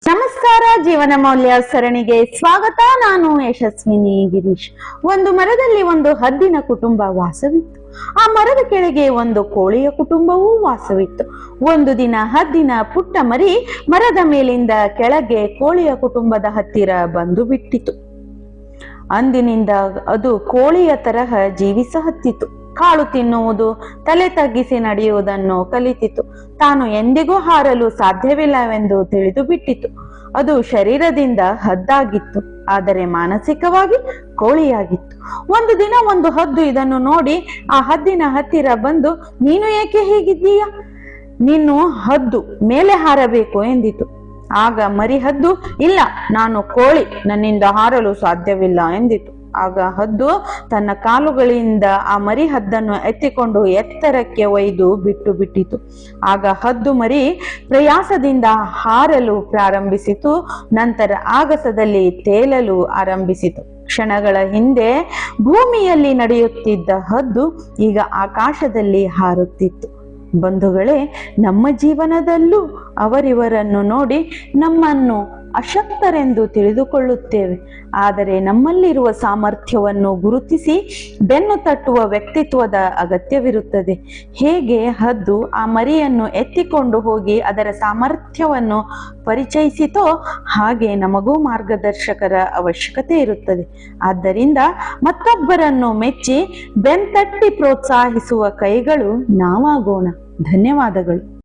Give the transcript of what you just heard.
ನಮಸ್ಕಾರ. ಜೀವನ ಮೌಲ್ಯ ಸರಣಿಗೆ ಸ್ವಾಗತ. ನಾನು ಯಶಸ್ವಿನಿ ಗಿರೀಶ್. ಒಂದು ಮರದಲ್ಲಿ ಒಂದು ಹದ್ದಿನ ಕುಟುಂಬ ವಾಸವಿತ್ತು. ಆ ಮರದ ಕೆಳಗೆ ಒಂದು ಕೋಳಿಯ ಕುಟುಂಬವೂ ವಾಸವಿತ್ತು. ಒಂದು ದಿನ ಹದ್ದಿನ ಪುಟ್ಟ ಮರಿ ಮರದ ಮೇಲಿಂದ ಕೆಳಗೆ ಕೋಳಿಯ ಕುಟುಂಬದ ಹತ್ತಿರ ಬಂದು ಬಿಟ್ಟಿತು. ಅಂದಿನಿಂದ ಅದು ಕೋಳಿಯ ತರಹ ಜೀವಿಸಹತ್ತಿತು. ಕಾಳು ತಿನ್ನುವುದು, ತಲೆ ತಗ್ಗಿಸಿ ನಡೆಯುವುದನ್ನು ಕಲಿತಿತು. ತಾನು ಎಂದಿಗೂ ಹಾರಲು ಸಾಧ್ಯವಿಲ್ಲವೆಂದು ತಿಳಿದು ಬಿಟ್ಟಿತು. ಅದು ಶರೀರದಿಂದ ಹದ್ದಾಗಿತ್ತು, ಆದರೆ ಮಾನಸಿಕವಾಗಿ ಕೋಳಿಯಾಗಿತ್ತು. ಒಂದು ದಿನ ಒಂದು ಹದ್ದು ಇದನ್ನು ನೋಡಿ ಆ ಹದ್ದಿನ ಹತ್ತಿರ ಬಂದು, ನೀನು ಏಕೆ ಹೀಗಿದ್ದೀಯ? ನೀನು ಹದ್ದು, ಮೇಲೆ ಹಾರಬೇಕು ಎಂದಿತು. ಆಗ ಮರಿ ಹದ್ದು, ಇಲ್ಲ, ನಾನು ಕೋಳಿ, ನನ್ನಿಂದ ಹಾರಲು ಸಾಧ್ಯವಿಲ್ಲ ಎಂದಿತು. ಆಗ ಹದ್ದು ತನ್ನ ಕಾಲುಗಳಿಂದ ಆ ಮರಿ ಹದ್ದನ್ನು ಎತ್ತಿಕೊಂಡು ಎತ್ತರಕ್ಕೆ ಒಯ್ದು ಬಿಟ್ಟು ಬಿಟ್ಟಿತು. ಆಗ ಹದ್ದು ಮರಿ ಪ್ರಯಾಸದಿಂದ ಹಾರಲು ಪ್ರಾರಂಭಿಸಿತು. ನಂತರ ಆಗಸದಲ್ಲಿ ತೇಲಲು ಆರಂಭಿಸಿತು. ಕ್ಷಣಗಳ ಹಿಂದೆ ಭೂಮಿಯಲ್ಲಿ ನಡೆಯುತ್ತಿದ್ದ ಹದ್ದು ಈಗ ಆಕಾಶದಲ್ಲಿ ಹಾರುತ್ತಿತ್ತು. ಬಂಧುಗಳೇ, ನಮ್ಮ ಜೀವನದಲ್ಲೂ ಅವರಿವರನ್ನು ನೋಡಿ ನಮ್ಮನ್ನು ಅಶಕ್ತರೆಂದು ತಿಳಿದುಕೊಳ್ಳುತ್ತೇವೆ. ಆದರೆ ನಮ್ಮಲ್ಲಿರುವ ಸಾಮರ್ಥ್ಯವನ್ನು ಗುರುತಿಸಿ ಬೆನ್ನು ತಟ್ಟುವ ವ್ಯಕ್ತಿತ್ವದ ಅಗತ್ಯವಿರುತ್ತದೆ. ಹೇಗೆ ಹದ್ದು ಆ ಮರಿಯನ್ನು ಎತ್ತಿಕೊಂಡು ಹೋಗಿ ಅದರ ಸಾಮರ್ಥ್ಯವನ್ನು ಪರಿಚಯಿಸಿತೋ, ಹಾಗೆ ನಮಗೂ ಮಾರ್ಗದರ್ಶಕರ ಅವಶ್ಯಕತೆ ಇರುತ್ತದೆ. ಆದ್ದರಿಂದ ಮತ್ತೊಬ್ಬರನ್ನು ಮೆಚ್ಚಿ ಬೆನ್ತಟ್ಟಿ ಪ್ರೋತ್ಸಾಹಿಸುವ ಕೈಗಳು ನಾವಾಗೋಣ. ಧನ್ಯವಾದಗಳು.